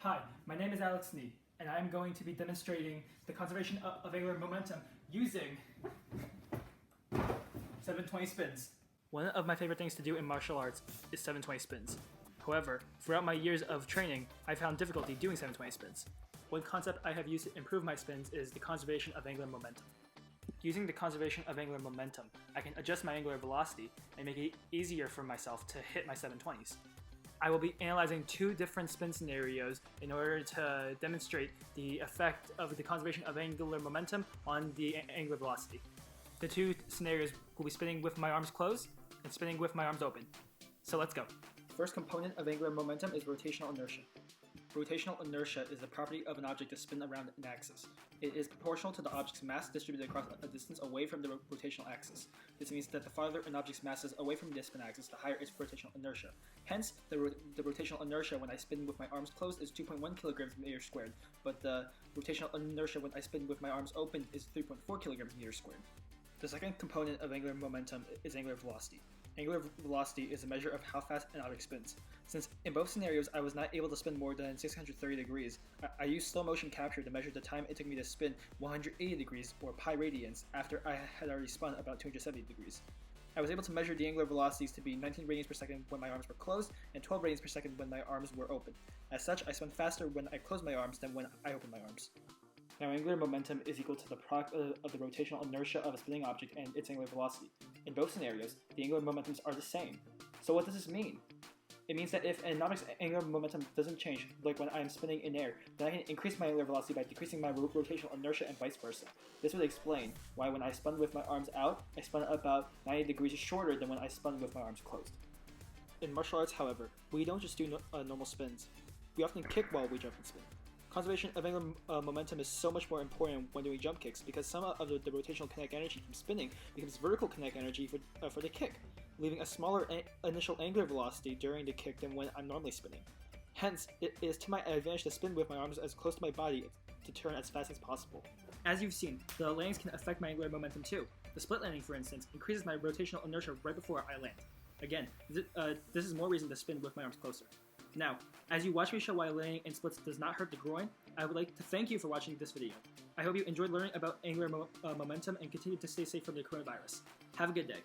Hi, my name is Alex Nee, and I am going to be demonstrating the conservation of angular momentum using 720 spins. One of my favorite things to do in martial arts is 720 spins. However, throughout my years of training, I found difficulty doing 720 spins. One concept I have used to improve my spins is the conservation of angular momentum. Using the conservation of angular momentum, I can adjust my angular velocity and make it easier for myself to hit my 720s. I will be analyzing two different spin scenarios in order to demonstrate the effect of the conservation of angular momentum on the angular velocity. The two scenarios will be spinning with my arms closed and spinning with my arms open. So let's go. The first component of angular momentum is rotational inertia. Rotational inertia is the property of an object to spin around an axis. It is proportional to the object's mass distributed across a distance away from the rotational axis. This means that the farther an object's mass is away from the spin axis, the higher its rotational inertia. Hence, the rotational inertia when I spin with my arms closed is 2.1 kilograms meter squared, but the rotational inertia when I spin with my arms open is 3.4 kilograms meter squared. The second component of angular momentum is angular velocity. Angular velocity is a measure of how fast an object spins. Since in both scenarios I was not able to spin more than 630 degrees, I used slow motion capture to measure the time it took me to spin 180 degrees, or pi radians, after I had already spun about 270 degrees. I was able to measure the angular velocities to be 19 radians per second when my arms were closed and 12 radians per second when my arms were open. As such, I spun faster when I closed my arms than when I opened my arms. Now, angular momentum is equal to the product of the rotational inertia of a spinning object and its angular velocity. In both scenarios, the angular momentums are the same. So what does this mean? It means that if an object's angular momentum doesn't change, like when I am spinning in air, then I can increase my angular velocity by decreasing my rotational inertia and vice versa. This would explain why when I spun with my arms out, I spun about 90 degrees shorter than when I spun with my arms closed. In martial arts, however, we don't just do normal spins. We often kick while we jump and spin. Conservation of angular momentum is so much more important when doing jump kicks because some of the rotational kinetic energy from spinning becomes vertical kinetic energy for the kick, leaving a smaller initial angular velocity during the kick than when I'm normally spinning. Hence, it is to my advantage to spin with my arms as close to my body to turn as fast as possible. As you've seen, the landings can affect my angular momentum too. The split landing, for instance, increases my rotational inertia right before I land. Again, this is more reason to spin with my arms closer. Now, as you watch me show why landing in splits does not hurt the groin, I would like to thank you for watching this video. I hope you enjoyed learning about angular momentum and continue to stay safe from the coronavirus. Have a good day.